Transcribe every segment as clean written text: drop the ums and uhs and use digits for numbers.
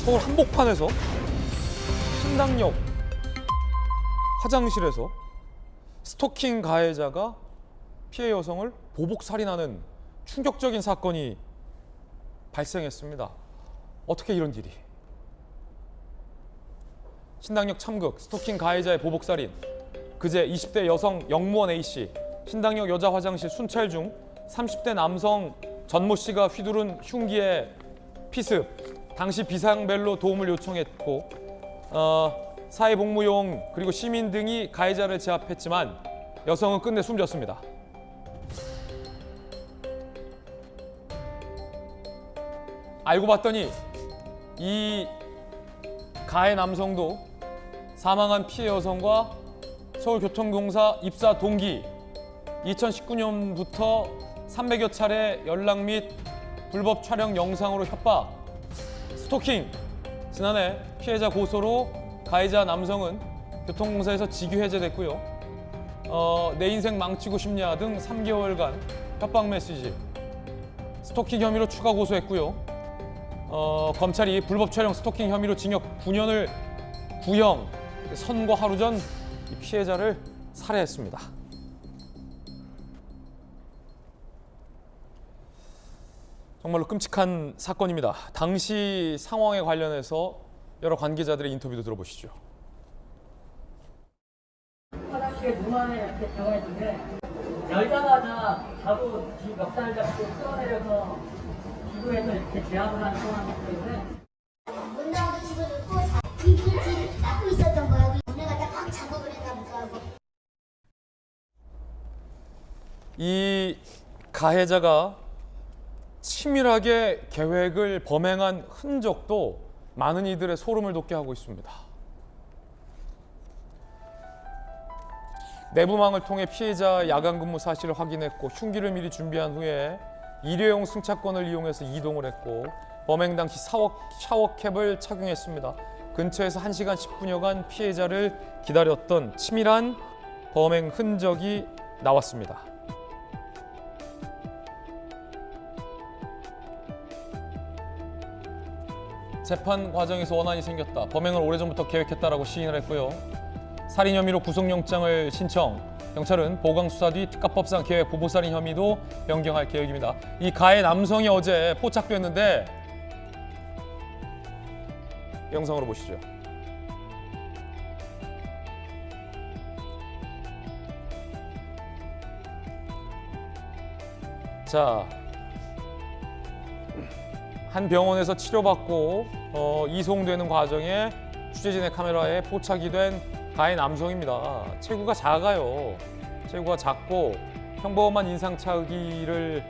서울 한복판에서 신당역 화장실에서 스토킹 가해자가 피해 여성을 보복 살인하는 충격적인 사건이 발생했습니다. 어떻게 이런 일이? 신당역 참극, 스토킹 가해자의 보복 살인. 그제 20대 여성 영무원 A씨, 신당역 여자 화장실 순찰 중 30대 남성 전모 씨가 휘두른 흉기의 피습, 당시 비상벨로 도움을 요청했고 사회복무용 그리고 시민 등이 가해자를 제압했지만 여성은 끝내 숨졌습니다. 알고 봤더니 이 가해 남성도 사망한 피해 여성과 서울교통공사 입사 동기, 2019년부터 300여 차례 연락 및 불법 촬영 영상으로 협박, 스토킹. 지난해 피해자 고소로 가해자 남성은 교통공사에서 직위 해제됐고요. 내 인생 망치고 싶냐 등 3개월간 협박 메시지, 스토킹 혐의로 추가 고소했고요. 검찰이 불법 촬영 스토킹 혐의로 징역 9년을 구형, 선고 하루 전 이 피해자를 살해했습니다. 정말로 끔찍한 사건입니다. 당시 상황에 관련해서 여러 관계자들의 인터뷰도 들어보시죠. 화장실에 문 안에 이렇게 들어가 있는데 열자마자 바로 멱살 잡고 끌어내려서 기부해서 이렇게 제압을 하는 상황이기 때문에 문 나와도 집어넣고 이 뒤를 닦고 있었던 거야. 문을 갖다 꽉 작업을 했나 보다. 이 가해자가 치밀하게 계획을 범행한 흔적도 많은 이들의 소름을 돋게 하고 있습니다. 내부망을 통해 피해자 야간 근무 사실을 확인했고 흉기를 미리 준비한 후에 일회용 승차권을 이용해서 이동을 했고 범행 당시 샤워캡을 착용했습니다. 근처에서 1시간 10분여간 피해자를 기다렸던 치밀한 범행 흔적이 나왔습니다. 재판 과정에서 원한이 생겼다. 범행을 오래전부터 계획했다라고 시인을 했고요. 살인 혐의로 구속영장을 신청. 경찰은 보강 수사 뒤 특가법상 계획 보복살인 혐의도 변경할 계획입니다. 이 가해 남성이 어제 포착됐는데 영상으로 보시죠. 자, 한 병원에서 치료받고 이송되는 과정에 취재진의 카메라에 포착이 된 가해 남성입니다. 체구가 작아요. 체구가 작고 평범한 인상착의를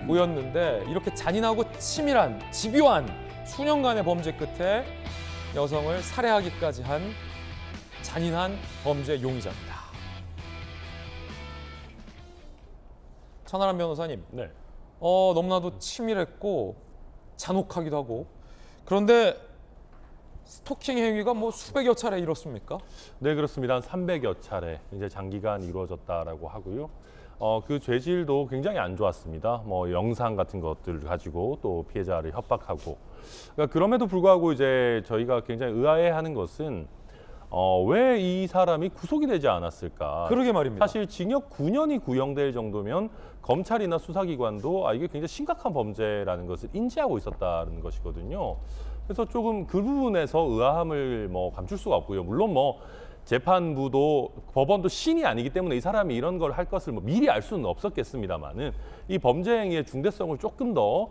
보였는데 이렇게 잔인하고 치밀한 집요한 수년간의 범죄 끝에 여성을 살해하기까지 한 잔인한 범죄 용의자입니다. 천하람 변호사님, 네. 너무나도 치밀했고 잔혹하기도 하고, 그런데 스토킹 행위가 뭐 수백여 차례 이렇습니까? 네, 그렇습니다. 한 300여 차례 이제 장기간 이루어졌다라고 하고요. 그 죄질도 굉장히 안 좋았습니다. 뭐 영상 같은 것들을 가지고 또 피해자를 협박하고. 그러니까 그럼에도 불구하고 이제 저희가 굉장히 의아해하는 것은 왜 이 사람이 구속이 되지 않았을까? 그러게 말입니다. 사실 징역 9년이 구형될 정도면 검찰이나 수사기관도 이게 굉장히 심각한 범죄라는 것을 인지하고 있었다는 것이거든요. 그래서 조금 그 부분에서 의아함을 감출 수가 없고요. 물론 재판부도 법원도 신이 아니기 때문에 이 사람이 이런 걸 할 것을 미리 알 수는 없었겠습니다만은 이 범죄 행위의 중대성을 조금 더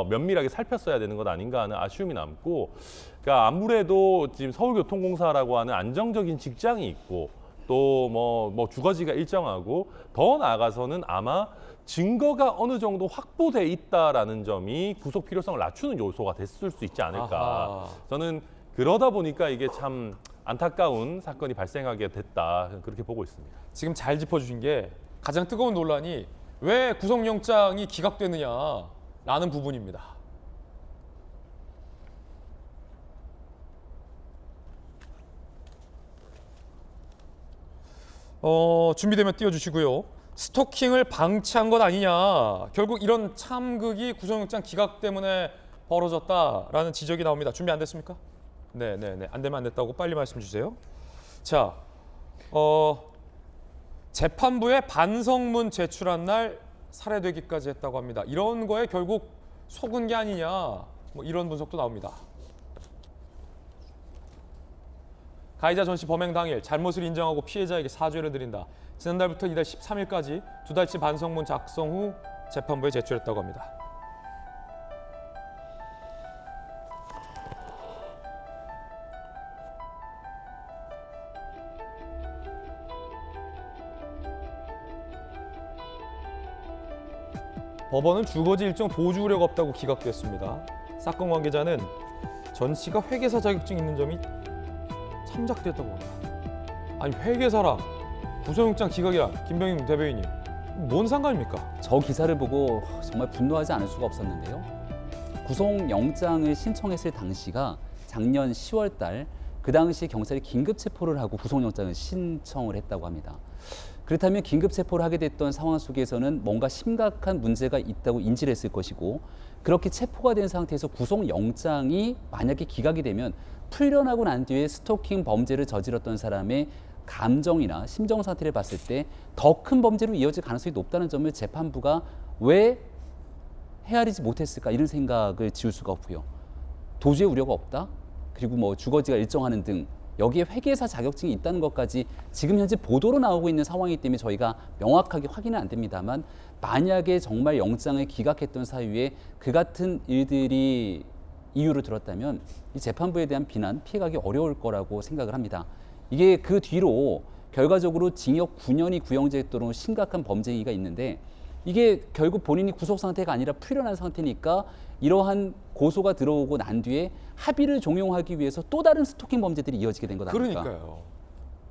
면밀하게 살폈어야 되는 것 아닌가 하는 아쉬움이 남고, 그러니까 아무래도 지금 서울교통공사라고 하는 안정적인 직장이 있고 또 주거지가 일정하고 더 나아가서는 아마 증거가 어느 정도 확보돼 있다라는 점이 구속 필요성을 낮추는 요소가 됐을 수 있지 않을까. 아하. 저는 그러다 보니까 이게 참 안타까운 사건이 발생하게 됐다, 그렇게 보고 있습니다. 지금 잘 짚어주신 게 가장 뜨거운 논란이 왜 구속영장이 기각되느냐라는 부분입니다. 준비되면 띄워주시고요. 스토킹을 방치한 것 아니냐. 결국 이런 참극이 구속영장 기각 때문에 벌어졌다라는 지적이 나옵니다. 준비 안 됐습니까? 네네네. 안 되면 안 됐다고 빨리 말씀 주세요. 자, 재판부에 반성문 제출한 날 살해되기까지 했다고 합니다. 이런 거에 결국 속은 게 아니냐, 뭐 이런 분석도 나옵니다. 가해자 전 씨 범행 당일 잘못을 인정하고 피해자에게 사죄를 드린다. 지난달부터 이달 13일까지 2달치 반성문 작성 후 재판부에 제출했다고 합니다. 법원은 주거지 일정 보주 우려가 없다고 기각됐습니다. 사건 관계자는 전 씨가 회계사 자격증이 있는 점이 참작됐다고 합니다. 아니 회계사랑 구속영장 기각이랑 김병임 대변인님 뭔 상관입니까? 저 기사를 보고 정말 분노하지 않을 수가 없었는데요. 구속영장을 신청했을 당시가 작년 10월 달, 그 당시 경찰이 긴급 체포를 하고 구속영장을 신청을 했다고 합니다. 그렇다면 긴급 체포를 하게 됐던 상황 속에서는 뭔가 심각한 문제가 있다고 인지를 했을 것이고, 그렇게 체포가 된 상태에서 구속영장이 만약에 기각이 되면 풀려나고 난 뒤에 스토킹 범죄를 저질렀던 사람의 감정이나 심정 상태를 봤을 때 더 큰 범죄로 이어질 가능성이 높다는 점을 재판부가 왜 헤아리지 못했을까, 이런 생각을 지울 수가 없고요. 도주의 우려가 없다? 그리고 뭐 주거지가 일정하는 등 여기에 회계사 자격증이 있다는 것까지 지금 현재 보도로 나오고 있는 상황이기 때문에 저희가 명확하게 확인은 안 됩니다만, 만약에 정말 영장을 기각했던 사유에 그 같은 일들이 이유를 들었다면 이 재판부에 대한 비난, 피해가기 어려울 거라고 생각을 합니다. 이게 그 뒤로 결과적으로 징역 9년이 구형됐도록 심각한 범죄 행위가 있는데, 이게 결국 본인이 구속 상태가 아니라 풀려난 상태니까 이러한 고소가 들어오고 난 뒤에 합의를 종용하기 위해서 또 다른 스토킹 범죄들이 이어지게 된 것 아닙니까? 그러니까요.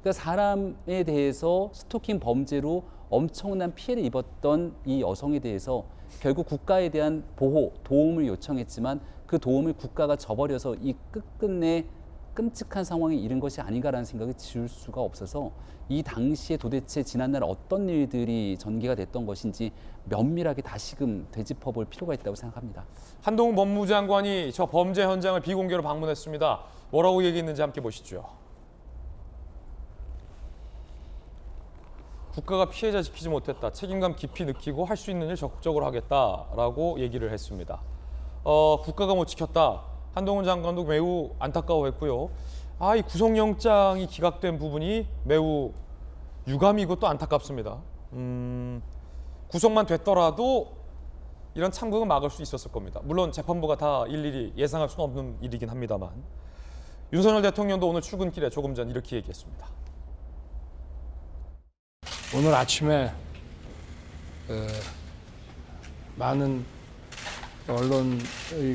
그러니까 사람에 대해서 스토킹 범죄로 엄청난 피해를 입었던 이 여성에 대해서 결국 국가에 대한 보호, 도움을 요청했지만 그 도움을 국가가 저버려서 이 끝끝내 끔찍한 상황에 이른 것이 아닌가라는 생각을 지울 수가 없어서, 이 당시에 도대체 지난날 어떤 일들이 전개가 됐던 것인지 면밀하게 다시금 되짚어볼 필요가 있다고 생각합니다. 한동훈 법무부 장관이 저 범죄 현장을 비공개로 방문했습니다. 뭐라고 얘기했는지 함께 보시죠. 국가가 피해자 지키지 못했다. 책임감 깊이 느끼고 할 수 있는 일 적극적으로 하겠다라고 얘기를 했습니다. 국가가 못 지켰다. 한동훈 장관도 매우 안타까워했고요. 이 구속영장이 기각된 부분이 매우 유감이고 또 안타깝습니다. 구속만 됐더라도 이런 참극은 막을 수 있었을 겁니다. 물론 재판부가 다 일일이 예상할 수는 없는 일이긴 합니다만, 윤석열 대통령도 오늘 출근길에 조금 전 이렇게 얘기했습니다. 오늘 아침에 많은 언론의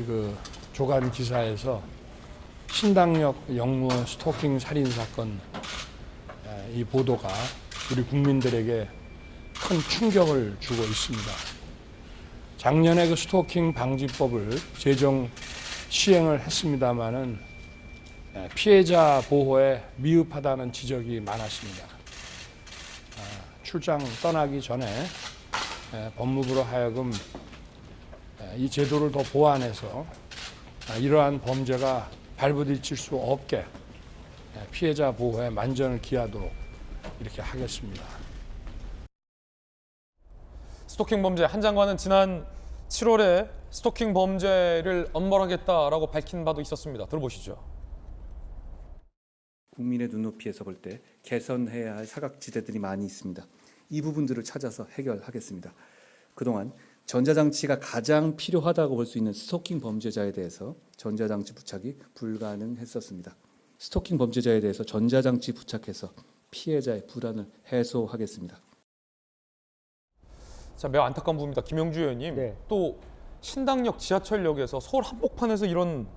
그 조간 기사에서 신당역 영무원 스토킹 살인 사건 이 보도가 우리 국민들에게 큰 충격을 주고 있습니다. 작년에 그 스토킹 방지법을 제정 시행을 했습니다마는 피해자 보호에 미흡하다는 지적이 많았습니다. 출장 떠나기 전에 법무부로 하여금 이 제도를 더 보완해서 이러한 범죄가 발부딪힐 수 없게 피해자 보호에 만전을 기하도록 이렇게 하겠습니다. 스토킹 범죄, 한 장관은 지난 7월에 스토킹 범죄를 엄벌하겠다라고 밝힌 바도 있었습니다. 들어보시죠. 국민의 눈높이에서 볼 때 개선해야 할 사각지대들이 많이 있습니다. 이 부분들을 찾아서 해결하겠습니다. 그동안 전자장치가 가장 필요하다고 볼 수 있는 스토킹 범죄자에 대해서 전자장치 부착이 불가능했었습니다. 스토킹 범죄자에 대해서 전자장치 부착해서 피해자의 불안을 해소하겠습니다. 자, 매우 안타까운 부분입니다. 김영주 의원님, 네. 또 신당역 지하철역에서 서울 한복판에서 이런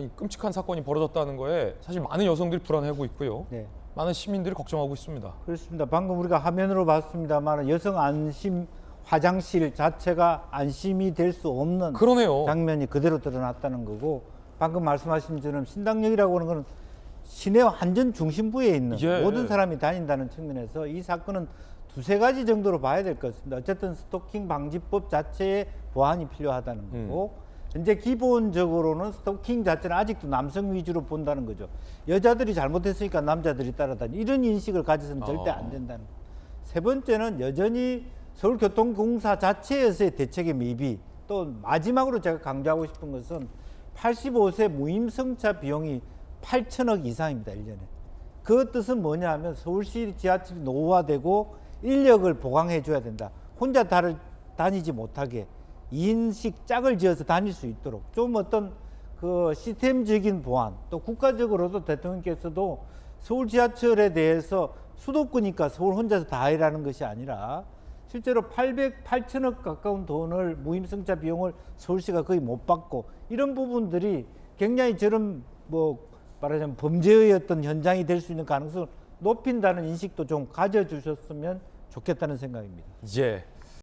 이 끔찍한 사건이 벌어졌다는 거에 사실 많은 여성들이 불안해하고 있고요. 네. 많은 시민들이 걱정하고 있습니다. 그렇습니다. 방금 우리가 화면으로 봤습니다만 여성 안심 화장실 자체가 안심이 될 수 없는 그러네요. 장면이 그대로 드러났다는 거고, 방금 말씀하신 것처럼 신당역이라고 하는 것은 시내 완전 중심부에 있는 모든 사람이 다닌다는 측면에서 이 사건은 두세 가지 정도로 봐야 될 것 같습니다. 어쨌든 스토킹 방지법 자체의 보완이 필요하다는 거고, 현재 기본적으로는 스토킹 자체는 아직도 남성 위주로 본다는 거죠. 여자들이 잘못했으니까 남자들이 따라다니 이런 인식을 가져서는 절대 안 된다는 거예요. 세 번째는 여전히 서울교통공사 자체에서의 대책의 미비, 또 마지막으로 제가 강조하고 싶은 것은 85세 무임승차 비용이 8천억 이상입니다. 1년에. 그 뜻은 뭐냐 하면 서울시 지하철이 노후화되고 인력을 보강해 줘야 된다. 혼자 다니지 못하게 2인씩 짝을 지어서 다닐 수 있도록 좀 어떤 그 시스템적인 보완, 또 국가적으로도 대통령께서도 서울 지하철에 대해서 수도권이니까 서울 혼자서 다 해라는 것이 아니라 실제로 8천억 가까운 돈을 무임승차 비용을 서울시가 거의 못 받고 이런 부분들이 굉장히 저런 뭐 말하자면 범죄의 어떤 현장이 될 수 있는 가능성을 높인다는 인식도 좀 가져주셨으면 좋겠다는 생각입니다. 예.